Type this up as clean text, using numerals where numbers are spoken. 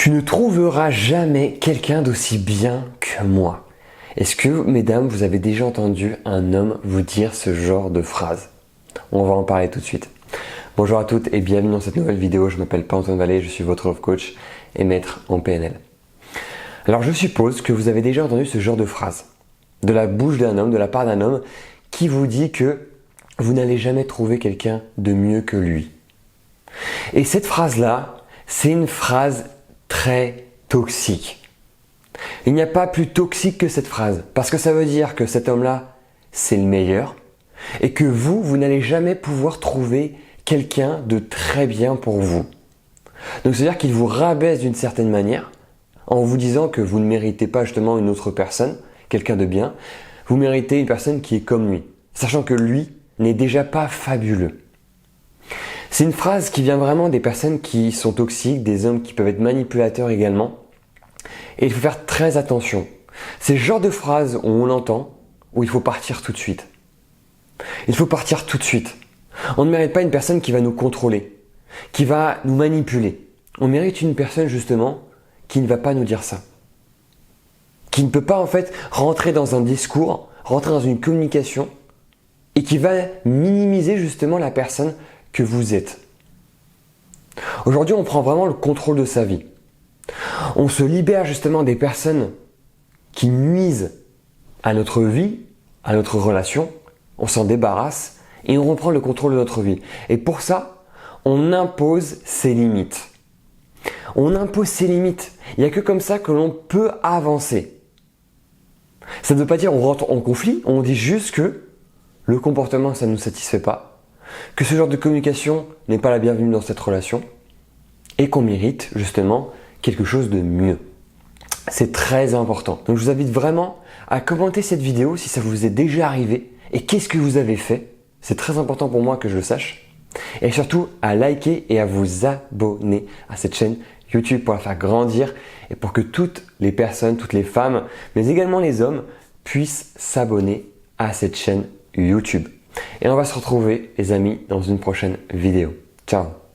Tu ne trouveras jamais quelqu'un d'aussi bien que moi. Est-ce que, mesdames, vous avez déjà entendu un homme vous dire ce genre de phrase? On va en parler tout de suite. Bonjour à toutes et bienvenue dans cette nouvelle vidéo. Je m'appelle Antoine Vallée, je suis votre love coach et maître en PNL. Alors je suppose que vous avez déjà entendu ce genre de phrase de la bouche d'un homme, de la part d'un homme qui vous dit que vous n'allez jamais trouver quelqu'un de mieux que lui. Et cette phrase-là, c'est une phrase très toxique. Il n'y a pas plus toxique que cette phrase parce que ça veut dire que cet homme-là, c'est le meilleur et que vous n'allez jamais pouvoir trouver quelqu'un de très bien pour vous. Donc c'est-à-dire qu'il vous rabaisse d'une certaine manière en vous disant que vous ne méritez pas justement une autre personne, quelqu'un de bien, vous méritez une personne qui est comme lui, sachant que lui n'est déjà pas fabuleux. C'est une phrase qui vient vraiment des personnes qui sont toxiques, des hommes qui peuvent être manipulateurs également. Et il faut faire très attention. C'est le genre de phrase où on l'entend, où il faut partir tout de suite. Il faut partir tout de suite. On ne mérite pas une personne qui va nous contrôler, qui va nous manipuler. On mérite une personne justement qui ne va pas nous dire ça. Qui ne peut pas en fait rentrer dans un discours, rentrer dans une communication et qui va minimiser justement la personne que vous êtes. Aujourd'hui, on prend vraiment le contrôle de sa vie. On se libère justement des personnes qui nuisent à notre vie, à notre relation. On s'en débarrasse et on reprend le contrôle de notre vie. Et pour ça, on impose ses limites. On impose ses limites. Il n'y a que comme ça que l'on peut avancer. Ça ne veut pas dire on rentre en conflit, on dit juste que le comportement, ça ne nous satisfait pas, que ce genre de communication n'est pas la bienvenue dans cette relation et qu'on mérite justement quelque chose de mieux. C'est très important. Donc je vous invite vraiment à commenter cette vidéo si ça vous est déjà arrivé et qu'est-ce que vous avez fait. C'est très important pour moi que je le sache. Et surtout à liker et à vous abonner à cette chaîne YouTube pour la faire grandir et pour que toutes les personnes, toutes les femmes, mais également les hommes puissent s'abonner à cette chaîne YouTube. Et on va se retrouver les amis dans une prochaine vidéo. Ciao!